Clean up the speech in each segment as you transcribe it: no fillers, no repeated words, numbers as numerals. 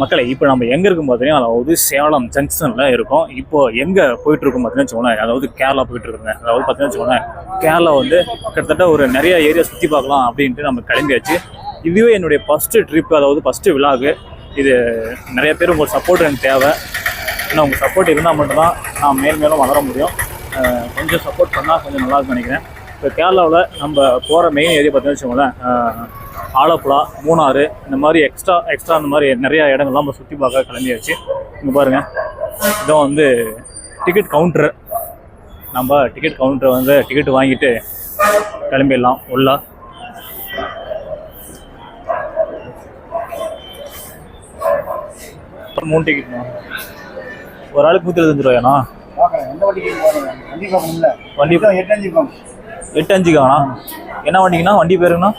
மக்களை இப்போ நம்ம எங்கே இருக்கும் பார்த்தீங்கன்னா அதாவது சேலம் ஜங்ஷனில் இருக்கோம். இப்போ எங்கே போயிட்டுருக்கோம் பார்த்தீங்கன்னா வச்சுக்கோங்களேன், அதாவது கேரளா போயிட்டுருக்குங்க. அதாவது பார்த்தீங்கன்னா வச்சுக்கோங்களேன், கேரளா வந்து கிட்டத்தட்ட ஒரு நிறைய ஏரியா சுற்றி பார்க்கலாம் அப்படின்ட்டு நம்ம கிளம்பியாச்சு. இதுவே என்னுடைய ஃபஸ்ட்டு ட்ரிப், அதாவது ஃபஸ்ட்டு விலாகு. இது நிறைய பேர் உங்களுக்கு சப்போர்ட் எனக்கு தேவை. ஏன்னா உங்கள் சப்போர்ட் இருந்தால் மட்டும்தான் நான் மேலும் வளர முடியும். கொஞ்சம் சப்போர்ட் பண்ணால் கொஞ்சம் நல்லாயிருக்குன்னு நினைக்கிறேன். இப்போ கேரளாவில் நம்ம போகிற மெயின் ஏரியா பார்த்தீங்கன்னா வச்சுக்கோங்களேன், ஆலப்புழா, மூணாறு, இந்த மாதிரி எக்ஸ்ட்ரா இந்த மாதிரி நிறையா இடங்கள்லாம் நம்ம சுற்றி பார்க்க கிளம்பியாச்சு. இங்கே பாருங்கள், இதான் வந்து டிக்கெட் கவுண்ட்ரு. நம்ம டிக்கெட் கவுண்ட்ரு வந்து டிக்கெட் வாங்கிட்டு கிளம்பிடலாம் உள்ள. மூணு டிக்கெட் ஒரு ஆளுக்கு 125 ரூபாயாண்ணா? வண்டி 8-5க்காண்ணா? என்ன வண்டிங்கண்ணா? வண்டி பேருங்கண்ணா?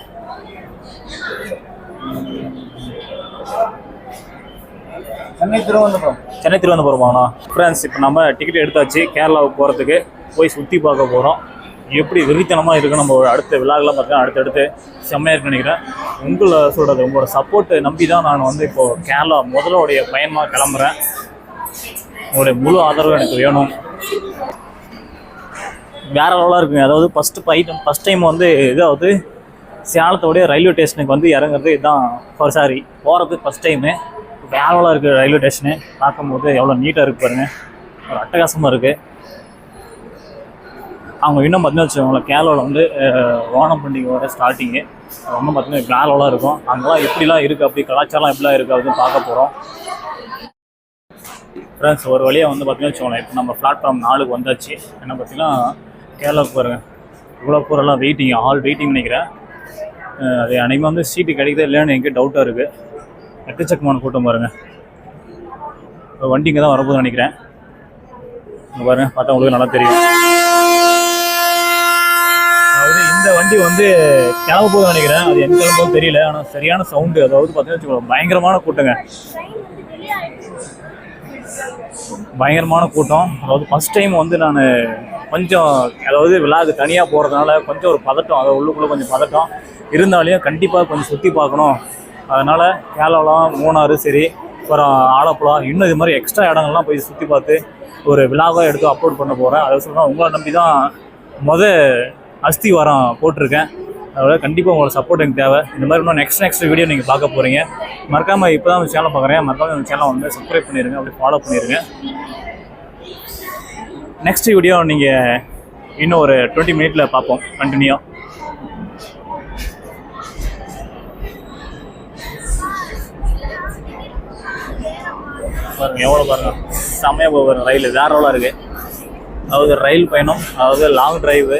சென்னை திருவனந்தபுரமாண்ணா? ஃப்ரெண்ட்ஸ், இப்போ நம்ம டிக்கெட் எடுத்தாச்சு. கேரளாவுக்கு போகிறதுக்கு போய் சுற்றி பார்க்க போகிறோம். எப்படி வெறித்தனமாக இருக்குது நம்ம அடுத்த விழாக்கெல்லாம் பார்த்தீங்கன்னா அடுத்தடுத்து செம்மையாக இருக்குன்னு நினைக்கிறேன். உங்களை சொல்கிறது, உங்களோட சப்போர்ட்டை நம்பி தான் நான் வந்து இப்போது கேரளா முதலோடைய பயணமாக கிளம்புறேன். உங்களுடைய முழு ஆதரவு எனக்கு வேணும். வேற லெவலாக இருக்குங்க. அதாவது ஃபஸ்ட் டைம் வந்து இதாவது சேலத்தோடைய ரயில்வே ஸ்டேஷனுக்கு வந்து இறங்குறது இதுதான். போகிறது ஃபஸ்ட் டைமு. வேற லெவலாக இருக்குது ரயில்வே ஸ்டேஷனு. பார்க்கும்போது எவ்வளோ நீட்டாக இருக்குது பாருங்கள், ஒரு அட்டகாசமாக இருக்குது. அவங்க இன்னும் பார்த்தீங்கன்னா வச்சுக்கோங்களேன், கேரளாவில் வந்து ஓணம் பண்டிகை வர ஸ்டார்டிங்கு ரொம்ப பார்த்தீங்கன்னா வேற லெவலாக இருக்கும். அங்கெல்லாம் எப்படிலாம் இருக்குது, அப்படி கலாச்சாரம் எப்படிலாம் இருக்குது அப்படின்னு பார்க்க போகிறோம். ஃப்ரெண்ட்ஸ், ஒரு வழியாக வந்து பார்த்தீங்கன்னா வச்சுக்கோங்களேன், இப்போ நம்ம பிளாட்ஃபார்ம் 4க்கு வந்தாச்சு. என்ன பார்த்தீங்கன்னா கேரளாவுக்கு பாருங்கள், இவ்வளோ பூரெல்லாம் வெயிட்டிங் நினைக்கிறேன். அது அன்றைக்கி வந்து சீட்டு கிடைக்குதா இல்லைன்னு எனக்கு டவுட்டாக இருக்குது. எக்கச்சக்கமான கூட்டம் பாருங்கள். வண்டி இங்கே தான் வரப்போகுதுன்னு நினைக்கிறேன். இங்கே பாருங்கள், பார்த்தா உங்களுக்கு நல்லா தெரியும். அதாவது இந்த வண்டி வந்து கிளம்ப போகுதுன்னு நினைக்கிறேன். அது எங்கே கிளம்போது தெரியல. ஆனால் சரியான சவுண்டு. அதாவது பார்த்தீங்கன்னா வச்சுக்கோங்க, பயங்கரமான கூட்டங்க, பயங்கரமான கூட்டம். அதாவது ஃபஸ்ட் டைம் வந்து நான் கொஞ்சம் அதாவது விழாக்கு தனியாக போகிறதுனால கொஞ்சம் ஒரு பதட்டம், அதை உள்ளுக்குள்ளே கொஞ்சம் பதட்டம் இருந்தாலையும் கண்டிப்பாக கொஞ்சம் சுற்றி பார்க்கணும். அதனால் கேரளாலாம் மூணாறு சரி, அப்புறம் ஆலப்புழா, இன்னும் இது மாதிரி எக்ஸ்ட்ரா இடங்கள்லாம் போய் சுற்றி பார்த்து ஒரு விழாவாக எடுத்து அப்லோட் பண்ண போகிறேன். அதை சொல்கிறேன், உங்களை நம்பி தான் அஸ்திவாரம் போட்டிருக்கேன். அதோட கண்டிப்பாக உங்களோட சப்போர்ட் எனக்கு தேவை. இந்த மாதிரி இன்னும் நெக்ஸ்ட் வீடியோ நீங்கள் பார்க்க போகிறீங்க. மறக்காமல் இப்போ தான் சேனல் பார்க்குறேன், மறக்காமல் இந்த சேனலை வந்து சப்ஸ்கிரைப் பண்ணிடுங்க, அப்படி ஃபாலோ பண்ணிடுங்க. நெக்ஸ்ட் வீடியோ நீங்கள் இன்னும் ஒரு 20 மினிட்ல பார்ப்போம் கண்டினியூ. பாருங்கள் எவ்வளோ பாருங்கள், செம்மையாக போகிற ரயில் வேற எவ்வளோ இருக்குது. அதாவது ரயில் பயணம், அதாவது லாங் டிரைவு.